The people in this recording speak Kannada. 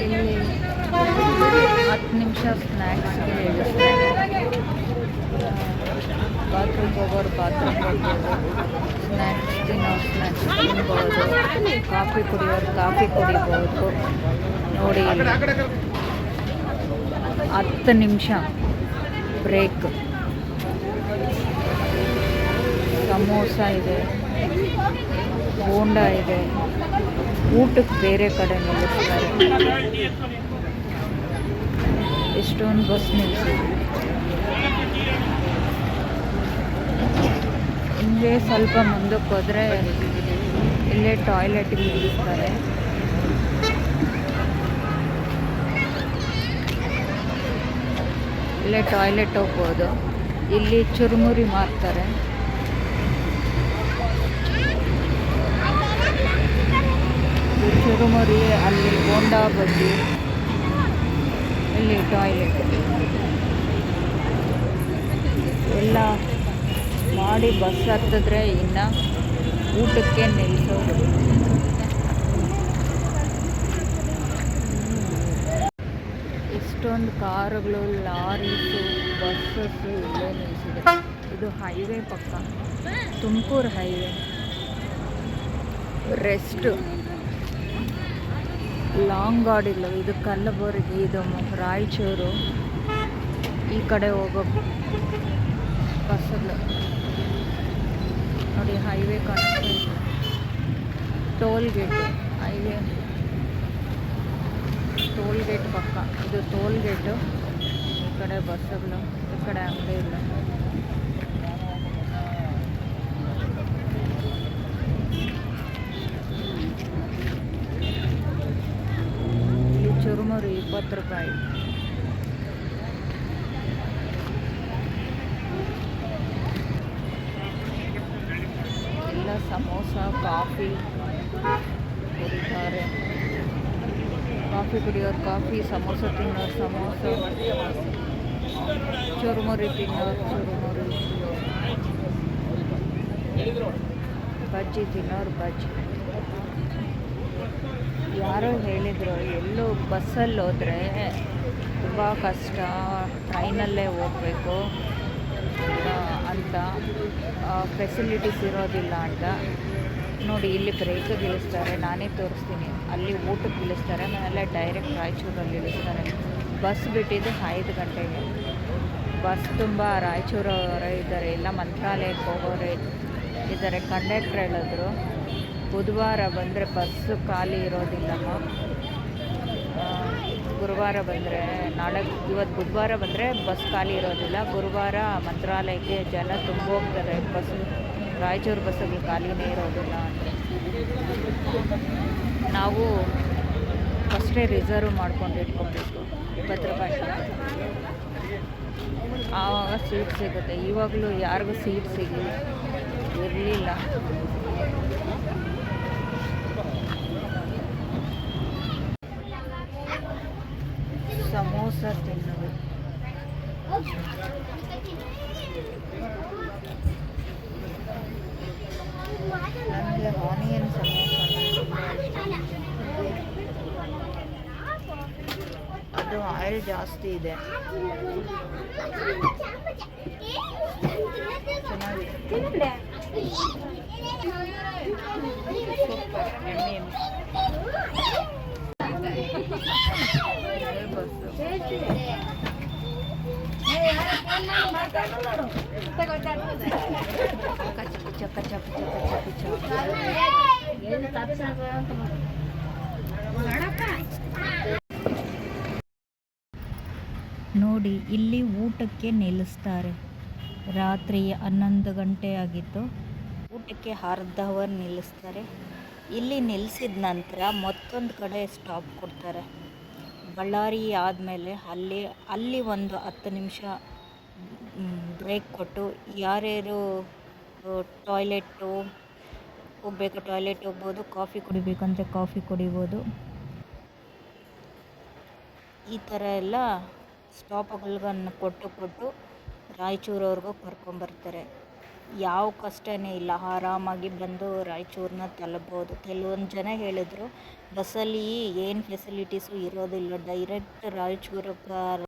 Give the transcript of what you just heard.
ಇಲ್ಲಿ 10 ನಿಮಿಷ ಸ್ನ್ಯಾಕ್ಸ್ಗೆ ಇಳಿಸ್ತಾರೆ. ಬಾತ್ರೂಮ್ಗೆ ಹೋಗೋರು ಬಾತ್ರೂಮ್ಗೆ ಹೋಗ್ಬೋದು, ಸ್ನ್ಯಾಕ್ಸ್ ತಿನ್ನೋರು ಸ್ನ್ಯಾಕ್ಸ್ ತಿನ್ಬೋದು, ಕಾಫಿ ಕುಡಿಯೋರು ಕಾಫಿ ಕುಡಿಬೋದು. ನೋಡಿ 10 ನಿಮಿಷ ಬ್ರೇಕ್. ಸಮೋಸ ಇದೆ, ಬೋಂಡ ಇದೆ. ಊಟಕ್ಕೆ ಬೇರೆ ಕಡೆ ನಿಲ್ಲಿಸ್ತಾರೆ. ಎಷ್ಟೊಂದು ಬಸ್ ನಿಲ್ಲಿಸಿದೆ. ಹಿಂಗೆ ಸ್ವಲ್ಪ ಮುಂದಕ್ಕೆ ಹೋದರೆ ಇಲ್ಲೇ ಟಾಯ್ಲೆಟಿಗೆ ನಿಲ್ಲಿಸ್ತಾರೆ. ಇಲ್ಲೇ ಟಾಯ್ಲೆಟ್ ಹೋಗ್ಬೋದು. ಇಲ್ಲಿ ಚುರುಮುರಿ ಮಾರ್ತಾರೆ. ಚುರುಮುರಿ, ಅಲ್ಲಿ ಬೋಂಡಾ ಬಜ್ಜಿ, ಇಲ್ಲಿ ಟಾಯ್ಲೆಟ್ ಎಲ್ಲ ಮಾಡಿ ಬಸ್ ಹತ್ತಿದ್ರೆ ಇನ್ನು ಊಟಕ್ಕೆ ನಿಲ್ಲಿಸೋದು. ಎಷ್ಟೊಂದು ಕಾರುಗಳು, ಲಾರೀಸು, ಬಸ್ಸಸ್ಸು ಇಲ್ಲೇ ನಿಲ್ಲಿಸಿದೆ. ಇದು ಹೈವೇ ಪಕ್ಕ, ತುಮಕೂರು ಹೈವೇ. ರೆಸ್ಟ್ ಲಾಂಗ್ ಗಾಡಿಲ್ಲ, ಇದು ಕಲಬುರಗಿ, ಇದು ರಾಯಚೂರು ಈ ಕಡೆ ಹೋಗೋ ಬಸ್ಸಲ್ಲಿ ನೋಡಿ. ಹೈವೇ ಕಾಣಿಸ್ತಾ ಇದೆ. Toll gate, highway toll gate ಪಕ್ಕ. ಇದು ಟೋಲ್ ಗೇಟು. ಈ ಕಡೆ ಬಸ್ಸುಗಳು, ಈ ಕಡೆ ಅಂಗಡಿ ಇಲ್ಲ. ಇಲ್ಲಿ ಚುರುಮುರಿ 20 ರೂಪಾಯಿ. ಎಲ್ಲ ಸಮೋಸ, ಕಾಫಿ ಕುಡಿತಾರೆ. ಕಾಫಿ ಕುಡಿಯೋರು ಕಾಫಿ, ಸಮೋಸ ತಿನ್ನೋರು ಸಮೋಸ, ಚುರುಮುರಿ ತಿನ್ನೋರು ಚುರುಮುರಿ, ಬಜ್ಜಿ ತಿನ್ನೋರು ಬಜ್ಜಿ. ಯಾರೋ ಹೇಳಿದರು ಎಲ್ಲೋ ಬಸ್ಸಲ್ಲಿ ಹೋದರೆ ತುಂಬ ಕಷ್ಟ, ಟ್ರೈನಲ್ಲೇ ಹೋಗಬೇಕು ಅಂತ, ಫೆಸಿಲಿಟೀಸ್ ಇರೋದಿಲ್ಲ ಅಂತ. ನೋಡಿ ಇಲ್ಲಿ ಬ್ರೇಕಿಗೆ ಇಳಿಸ್ತಾರೆ. ನಾನೇ ತೋರಿಸ್ತೀನಿ. ಅಲ್ಲಿ ಊಟಕ್ಕೆ ಇಳಿಸ್ತಾರೆ, ಆಮೇಲೆ ಡೈರೆಕ್ಟ್ ರಾಯಚೂರಲ್ಲಿ ಇಳಿಸ್ತಾರೆ. ಬಸ್ ಬಿಟ್ಟಿದ್ದು 5 ಗಂಟೆಗೆ. ಬಸ್ ತುಂಬ ರಾಯಚೂರವರೇ ಇದ್ದಾರೆ, ಎಲ್ಲ ಮಂತ್ರಾಲಯಕ್ಕೆ ಹೋಗೋರೆ ಇದ್ದಾರೆ. ಕಂಡಕ್ಟ್ರ್ ಹೇಳಿದ್ರು ಬುಧವಾರ ಬಂದರೆ ಬಸ್ಸು ಖಾಲಿ ಇರೋದಿಲ್ಲಮ್ಮ, ಗುರುವಾರ ಬಂದರೆ ಇವತ್ತು ಬುಧವಾರ ಬಂದರೆ ಬಸ್ ಖಾಲಿ ಇರೋದಿಲ್ಲ, ಗುರುವಾರ ಮಂತ್ರಾಲಯಕ್ಕೆ ಜನ ತುಂಬ ಹೋಗ್ತಾರೆ, ಬಸ್ಸು ರಾಯಚೂರು ಬಸ್ಸುಗಳು ಖಾಲಿನೇ ಇರೋದಿಲ್ಲ ಅಂತ. ನಾವು ಫಸ್ಟೇ ರಿಸರ್ವ್ ಮಾಡ್ಕೊಂಡು ಇಟ್ಕೊಬೇಕು. 20 ರೂಪಾಯಿ ಆವಾಗ ಸೀಟ್ ಸಿಗುತ್ತೆ. ಇವಾಗಲೂ ಯಾರಿಗೂ ಸೀಟ್ ಇರಲಿಲ್ಲ. ಸಮೋಸ ತಿನ್ನೋದು. ನನಗೆ ಆನಿಯನ್ ಸಮೋಸ ಅದು ಆಯಿಲ್ ಜಾಸ್ತಿ ಇದೆ, ಚೆನ್ನಾಗಿದೆ. ಸೂಪರ್, ಎಮ್ಮೆ ಬಸ್ಸು. ನೋಡಿ ಇಲ್ಲಿ ಊಟಕ್ಕೆ ನಿಲ್ಲಿಸ್ತಾರೆ. ರಾತ್ರಿ 11 ಗಂಟೆ ಆಗಿತ್ತು. ಊಟಕ್ಕೆ ಅರ್ಧ ಅವರ್ ನಿಲ್ಲಿಸ್ತಾರೆ. ಇಲ್ಲಿ ನಿಲ್ಲಿಸಿದ ನಂತರ ಮತ್ತೊಂದು ಕಡೆ ಸ್ಟಾಪ್ ಕೊಡ್ತಾರೆ. ಬಳ್ಳಾರಿ ಆದಮೇಲೆ ಅಲ್ಲಿ ಒಂದು 10 ನಿಮಿಷ ಬ್ರೇಕ್ ಕೊಟ್ಟು ಯಾರ್ಯಾರು ಟಾಯ್ಲೆಟ್ಟು ಹೋಗಬೇಕು ಟಾಯ್ಲೆಟ್ ಹೋಗ್ಬೋದು, ಕಾಫಿ ಕುಡಿಬೇಕಂತ ಕಾಫಿ ಕುಡಿಬೋದು. ಈ ಥರ ಎಲ್ಲ ಸ್ಟಾಪ್ಗಳನ್ನು ಕೊಟ್ಟು ರಾಯಚೂರವ್ರಿಗೂ ಕರ್ಕೊಂಬರ್ತಾರೆ. ಯಾವ ಕಷ್ಟನೇ ಇಲ್ಲ, ಆರಾಮಾಗಿ ಬಂದು ರಾಯಚೂರನ್ನ ತಲುಪ್ಬೋದು. ಕೆಲವೊಂದು ಜನ ಹೇಳಿದ್ರು ಬಸ್ಸಲ್ಲಿ ಏನು ಫೆಸಿಲಿಟೀಸು ಇರೋದಿಲ್ಲ, ಡೈರೆಕ್ಟ್ ರಾಯಚೂರು